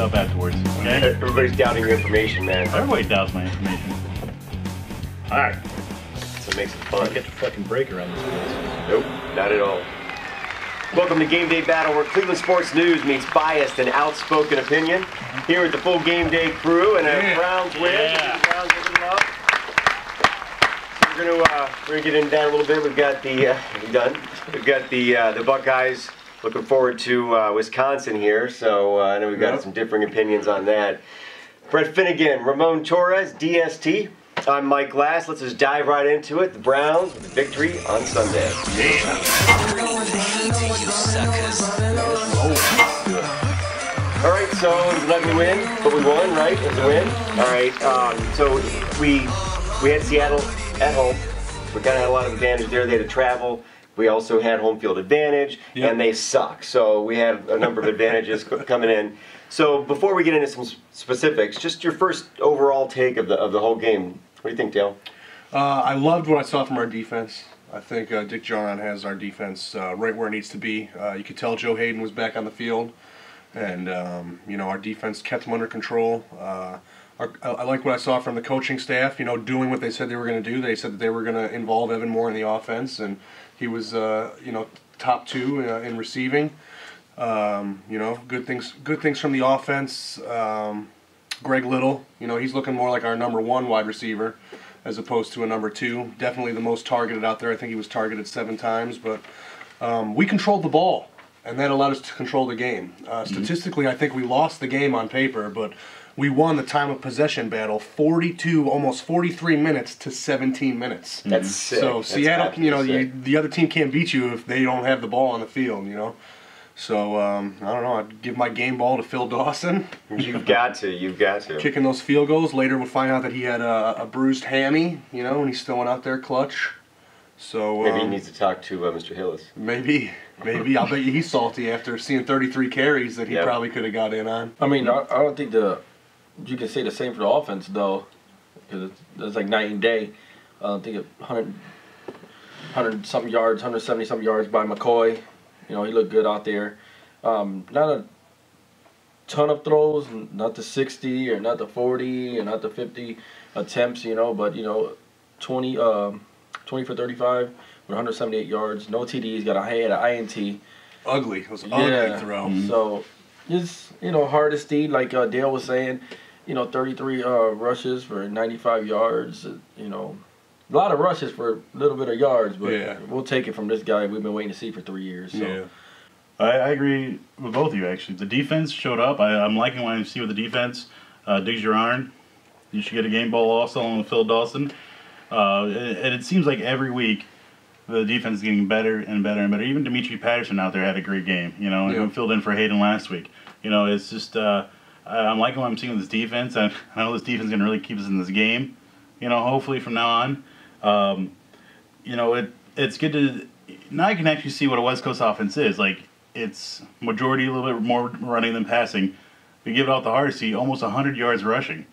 up afterwards. Okay? Everybody's doubting your information, man. Everybody doubts my information. All right. So it makes it fun. Get your fucking break around this place. Nope, not at all. Welcome to Game Day Battle, where Cleveland sports news meets biased and outspoken opinion. Here with the full Game Day crew, and our Browns win. Yeah. The Browns give it up. So we're gonna get into that a little bit. We've got the We've got the Buckeyes. Looking forward to Wisconsin here. So I know we've got some differing opinions on that. Brett Finnegan, Ramon Torres, DST. I'm Mike Glass. Let's just dive right into it. The Browns with a victory on Sunday. All right, so it was an ugly win, but we won, right? It was a win. All right, so we had Seattle at home. We kind of had a lot of advantage there. They had to travel. We also had home field advantage, and they suck. So we had a number of advantages coming in. So before we get into some specifics, just your first overall take of the whole game. What do you think, Dale? I loved what I saw from our defense. I think Dick Jaron has our defense right where it needs to be. You could tell Joe Hayden was back on the field, and you know, our defense kept him under control. I like what I saw from the coaching staff. You know, doing what they said they were going to do. They said that they were going to involve Evan more in the offense, and he was you know, top 2 in receiving. You know, good things from the offense. Greg Little, you know, he's looking more like our number 1 wide receiver as opposed to a number 2. Definitely the most targeted out there. I think he was targeted 7 times, but we controlled the ball, and that allowed us to control the game. Statistically, I think we lost the game on paper, but we won the time of possession battle 42, almost 43 minutes to 17 minutes. That's sick. So That's Seattle, you know, sick. the other team can't beat you if they don't have the ball on the field, you know. So, I don't know, I'd give my game ball to Phil Dawson. You've got to. Kicking those field goals. Later we'll find out that he had a bruised hammy, you know, and he's still out there clutch. So Maybe he needs to talk to Mr. Hillis. Maybe. I'll bet you he's salty after seeing 33 carries that he probably could have got in on. I mean, I don't think you can say the same for the offense, though, because it's like night and day. I think 100-something yards, 170-something yards by McCoy. You know, he looked good out there. Not a ton of throws, not the 60 or not the 40 or not the 50 attempts, you know, but, you know, 20 for 35 with 178 yards. No TDs, got an INT. Ugly. It was an ugly throw. So, it's, you know, hardest deed, like Dale was saying, you know, 33 rushes for 95 yards, you know. A lot of rushes for a little bit of yards, but we'll take it from this guy we've been waiting to see for 3 years. So. Yeah. I agree with both of you, actually. The defense showed up. I'm liking what I see with the defense. Dick Jaron, you should get a game ball also along with Phil Dawson. And it seems like every week the defense is getting better and better and better. Even Demetri Patterson out there had a great game, you know, and filled in for Hayden last week. You know, it's just I'm liking what I'm seeing with this defense. I know this defense is going to really keep us in this game, you know, hopefully from now on. You know, it's good to now I can actually see what a West Coast offense is. Like, it's majority a little bit more running than passing. We give it out the Hardesty, almost 100 yards rushing.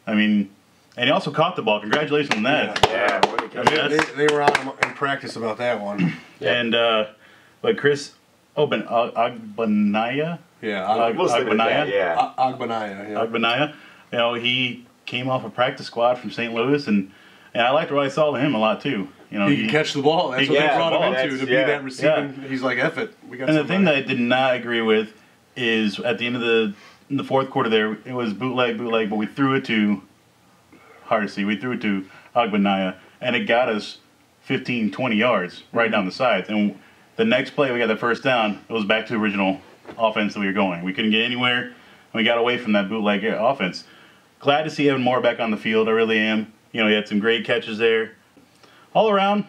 I mean, and he also caught the ball. Congratulations on that. Yeah. I mean, they were out in practice about that one. And but Chris Agbanaya. Agbanaya. Agbanaya. You know, he came off a practice squad from St. Louis, and I liked what I saw of him a lot too. You know, he can catch the ball. That's what they brought him into, to be that receiving. He's like, F it. We got. And the thing that I did not agree with is at the end of in the fourth quarter there, it was bootleg, but we threw it to Hardesty. We threw it to Agbanaya, and it got us 15, 20 yards right down the sides. And the next play, we got the first down. It was back to the original offense that we were going. We couldn't get anywhere, and we got away from that bootleg offense. Glad to see Evan Moore back on the field. I really am. You know, he had some great catches there. All around,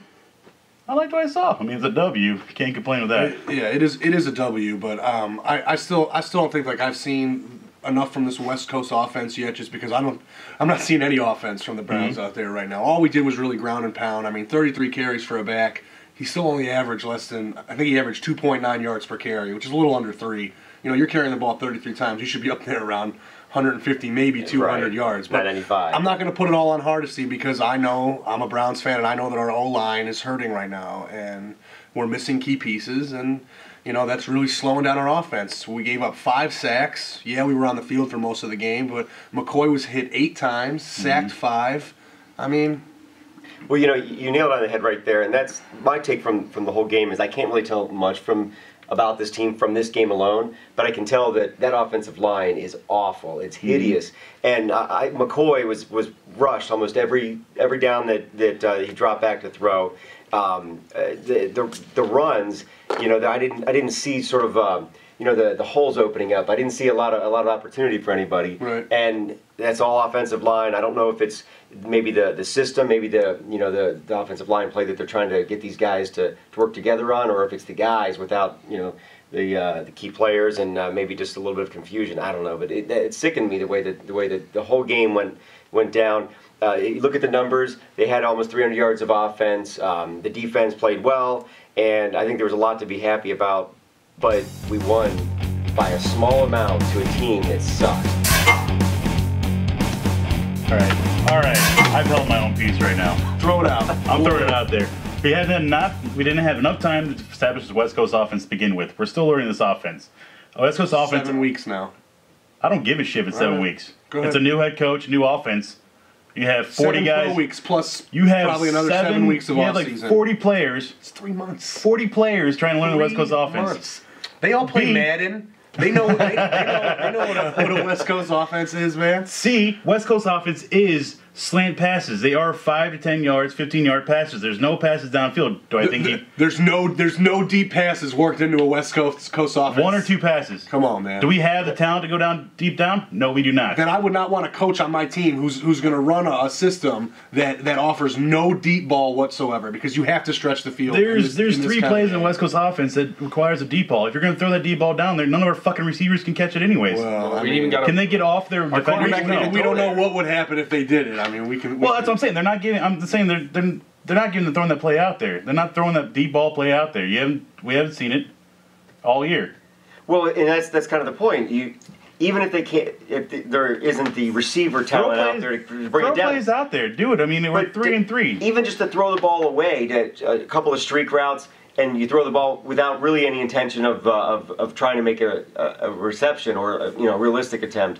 I liked what I saw. I mean, it's a W. Can't complain with that. Yeah, it is a W, but I still don't think like I've seen enough from this West Coast offense yet, just because I'm not seeing any offense from the Browns out there right now. All we did was really ground and pound. I mean, 33 carries for a back. He still only averaged I think he averaged 2.9 yards per carry, which is a little under 3. You know, you're carrying the ball 33 times. You should be up there around 150, maybe 200 yards. But 95. I'm not going to put it all on Hardesty, because I know I'm a Browns fan, and I know that our O-line is hurting right now, and we're missing key pieces. And you know, that's really slowing down our offense. We gave up 5 sacks. Yeah, we were on the field for most of the game, but McCoy was hit 8 times, sacked 5. I mean... Well, you know, you nailed it on the head right there, and that's my take from the whole game is I can't really tell much about this team from this game alone, but I can tell that offensive line is awful. It's hideous, and McCoy was rushed almost every down that he dropped back to throw. The runs, you know, I didn't see sort of you know, the holes opening up. I didn't see a lot of opportunity for anybody, right. And that's all offensive line. I don't know if it's maybe the system, maybe the offensive line play that they're trying to get these guys to work together on, or if it's the guys without, you know, the key players and maybe just a little bit of confusion. I don't know, but it sickened me the way that the whole game went down. You look at the numbers; they had almost 300 yards of offense. The defense played well, and I think there was a lot to be happy about. But we won by a small amount to a team that sucked. All right. I've held my own peace right now. Throw it out. I'm throwing it out there. We didn't have enough time to establish the West Coast offense to begin with. We're still learning this offense. West Coast offense. 7 weeks now. I don't give a shit if it's 7 weeks. Go ahead. It's a new head coach, new offense. You have 40 guys. 7 weeks plus. You have probably another 7 weeks of off off like season. 40 players. It's 3 months. 40 players trying to learn the West Coast 3 offense. months. They all play Madden. They know what a West Coast offense is, man. See, West Coast offense is slant passes. They are 5 to 10 yards, 15-yard passes. There's no passes downfield. Do I think there's no deep passes worked into a West Coast offense? 1 or 2 passes. Come on, man. Do we have the talent to go down deep down? No, we do not. Then I would not want a coach on my team who's going to run a system that offers no deep ball whatsoever, because you have to stretch the field. There's 3 plays in West Coast offense that requires a deep ball. If you're going to throw that deep ball down there, none of our fucking receivers can catch it anyways. Well, can they get off their defenders? No. We don't know what would happen if they did it. I mean, we can. Well, that's what I'm saying. They're not giving. I'm saying they're not giving throwing that play out there. They're not throwing that deep ball play out there. We haven't seen it all year. Well, and that's kind of the point. Even if they can't, there isn't the receiver talent out there to bring it down. Throw plays out there. Do it. I mean, we're 3-3. Even just to throw the ball away, a couple of streak routes, and you throw the ball without really any intention of trying to make a reception or a realistic attempt,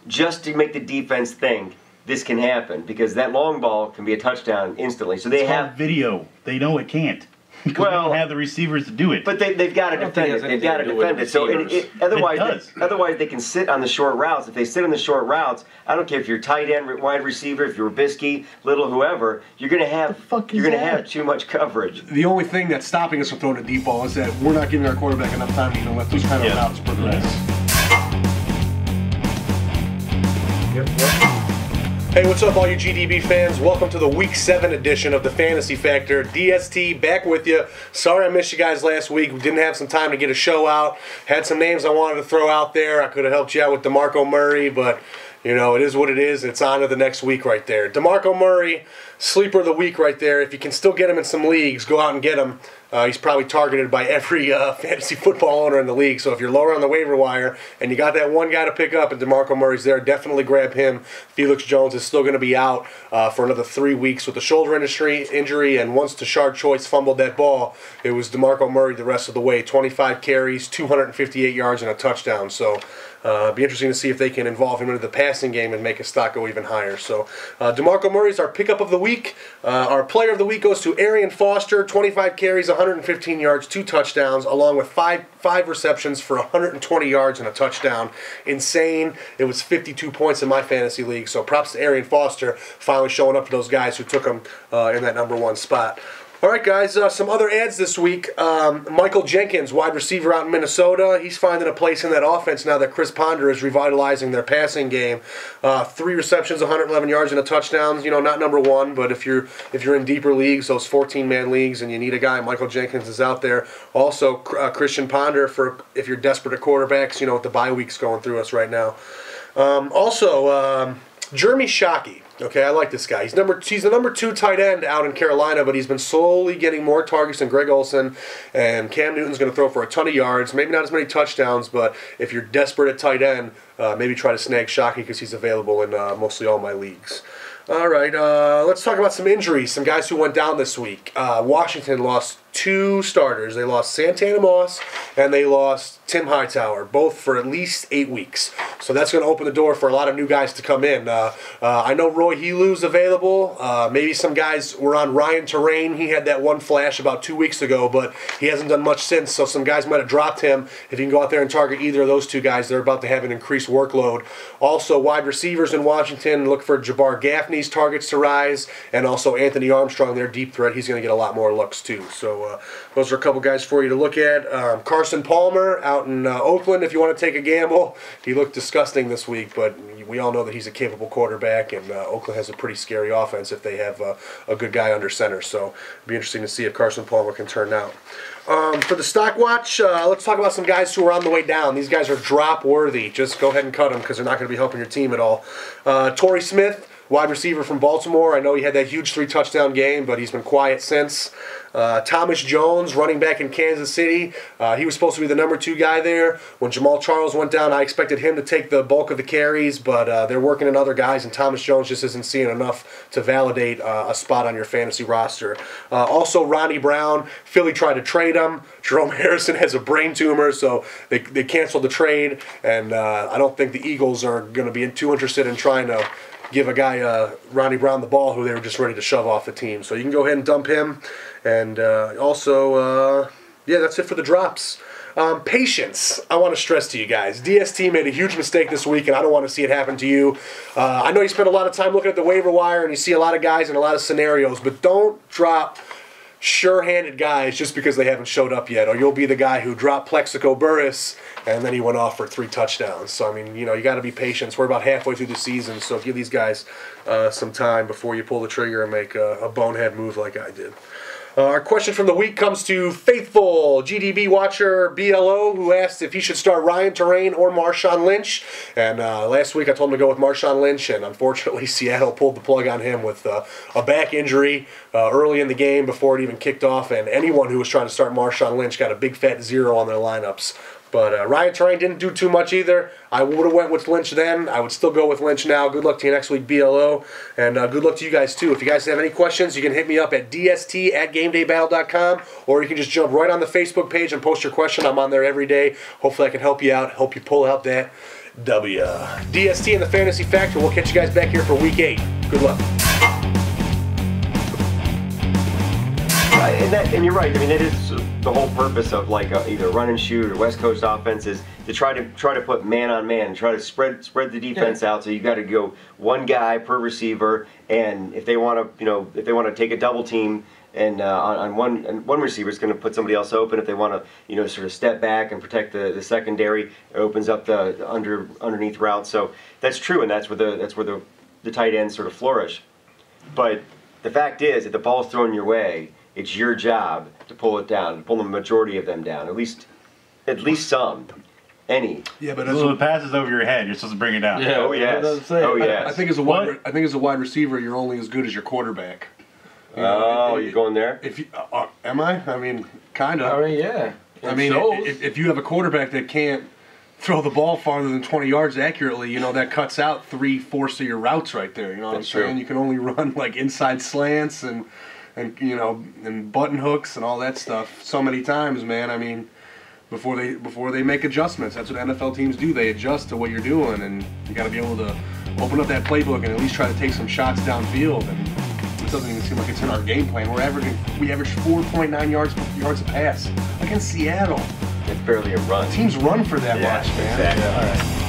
just to make the defense think this can happen, because that long ball can be a touchdown instantly. So they have video. They know it can't. Because well, they don't have the receivers to do it. But they've got to defend it. They've got to defend it. So otherwise they can sit on the short routes. If they sit on the short routes, I don't care if you're tight end, wide receiver, if you're Bisky, little whoever, you're going to have too much coverage. The only thing that's stopping us from throwing a deep ball is that we're not giving our quarterback enough time to even let those kind of routes progress. Hey, what's up, all you GDB fans? Welcome to the Week 7 edition of the Fantasy Factor. DST back with you. Sorry I missed you guys last week. We didn't have some time to get a show out. Had some names I wanted to throw out there. I could have helped you out with DeMarco Murray, but you know, it is what it is. It's on to the next week right there. DeMarco Murray, sleeper of the week right there. If you can still get him in some leagues, go out and get him. He's probably targeted by every fantasy football owner in the league. So if you're lower on the waiver wire and you got that one guy to pick up and DeMarco Murray's there, definitely grab him. Felix Jones is still going to be out for another 3 weeks with a shoulder injury. And once Tashard Choice fumbled that ball, it was DeMarco Murray the rest of the way. 25 carries, 258 yards, and a touchdown. So be interesting to see if they can involve him into the passing game and make his stock go even higher. So DeMarco Murray is our pickup of the week. Our player of the week goes to Arian Foster, 25 carries, 115 yards, 2 touchdowns, along with five receptions for 120 yards and a touchdown. Insane. It was 52 points in my fantasy league. So props to Arian Foster finally showing up for those guys who took him in that #1 spot. All right, guys, some other ads this week. Michael Jenkins, wide receiver out in Minnesota. He's finding a place in that offense now that Chris Ponder is revitalizing their passing game. 3 receptions, 111 yards, and a touchdown. You know, not #1, but if you're in deeper leagues, those 14-man leagues, and you need a guy, Michael Jenkins is out there. Also, Christian Ponder for if you're desperate at quarterbacks, you know, with the bye weeks going through us right now. Jeremy Shockey. Okay, I like this guy. He's the #2 tight end out in Carolina, but he's been slowly getting more targets than Greg Olsen, and Cam Newton's going to throw for a ton of yards. Maybe not as many touchdowns, but if you're desperate at tight end, maybe try to snag Shockey because he's available in mostly all my leagues. All right, let's talk about some injuries, some guys who went down this week. Washington lost two starters. They lost Santana Moss and they lost Tim Hightower, both for at least 8 weeks. So that's going to open the door for a lot of new guys to come in. I know Roy Helu's available. Maybe some guys were on Ryan Terrain. He had that one flash about 2 weeks ago, but he hasn't done much since, so some guys might have dropped him. If you can go out there and target either of those two guys, they're about to have an increased workload. Also, wide receivers in Washington, look for Jabbar Gaffney's targets to rise, and also Anthony Armstrong, their deep threat. He's going to get a lot more looks too. So those are a couple guys for you to look at. Carson Palmer out in Oakland, if you want to take a gamble. He looked disgusting this week, but we all know that he's a capable quarterback, and Oakland has a pretty scary offense if they have a good guy under center. So it'll be interesting to see if Carson Palmer can turn out. For the stock watch, let's talk about some guys who are on the way down. These guys are drop worthy. Just go ahead and cut them because they're not going to be helping your team at all. Torrey Smith, wide receiver from Baltimore. I know he had that huge 3-touchdown game, but he's been quiet since. Thomas Jones, running back in Kansas City. He was supposed to be the number 2 guy there. When Jamal Charles went down, I expected him to take the bulk of the carries, but they're working in other guys, and Thomas Jones just isn't seeing enough to validate a spot on your fantasy roster. Also, Ronnie Brown, Philly tried to trade him. Jerome Harrison has a brain tumor, so they canceled the trade, and I don't think the Eagles are going to be too interested in trying to give a guy, Ronnie Brown, the ball who they were just ready to shove off the team. So you can go ahead and dump him. And also, yeah, that's it for the drops. Patience, I want to stress to you guys. DST made a huge mistake this week, and I don't want to see it happen to you. I know you spend a lot of time looking at the waiver wire, and you see a lot of guys in a lot of scenarios, but don't drop sure-handed guys just because they haven't showed up yet, or you'll be the guy who dropped Plexico Burress and then he went off for 3 touchdowns. So, I mean, you know, you got to be patient. We're about halfway through the season, so give these guys some time before you pull the trigger and make a bonehead move like I did. Our question from the week comes to faithful GDB watcher BLO, who asked if he should start Ryan Terrain or Marshawn Lynch. And last week I told him to go with Marshawn Lynch, and unfortunately Seattle pulled the plug on him with a back injury early in the game before it even kicked off. And anyone who was trying to start Marshawn Lynch got a big fat 0 on their lineups. But Ryan Terrain didn't do too much either. I would have went with Lynch then. I would still go with Lynch now. Good luck to you next week, BLO. And good luck to you guys, too. If you guys have any questions, you can hit me up at dst@gamedaybattle.com, or you can just jump right on the Facebook page and post your question. I'm on there every day. Hopefully I can help you out, help you pull out that W. DST and the Fantasy Factor. We'll catch you guys back here for Week 8. Good luck. And you're right. I mean, that is the whole purpose of like either run and shoot or West Coast offense is to try to put man on man, try to spread the defense out. So you got to go one guy per receiver, and if they want to take a double team and on one receiver, it's going to put somebody else open. If they want to sort of step back and protect the secondary, it opens up the underneath route. So that's true, and that's where the tight ends sort of flourish. But the fact is, if the ball's thrown your way, it's your job to pull it down, to pull the majority of them down, at least some, any. Yeah, but if it passes over your head, you're supposed to bring it down. Yeah, oh yes, oh yes. I think as a wide receiver, you're only as good as your quarterback. You're going there? If you am I? I mean, kind of. I mean, yeah. I mean, if you have a quarterback that can't throw the ball farther than 20 yards accurately, that cuts out 3/4 of your routes right there. You know what I'm saying? You can only run like inside slants and button hooks and all that stuff so many times, man. I mean, before they make adjustments. That's what NFL teams do. They adjust to what you're doing, and you got to be able to open up that playbook and at least try to take some shots downfield. And it doesn't even seem like it's in our game plan. We average 4.9 yards a pass against Seattle. It's barely a run. Teams run for that much, man. Exactly. All right.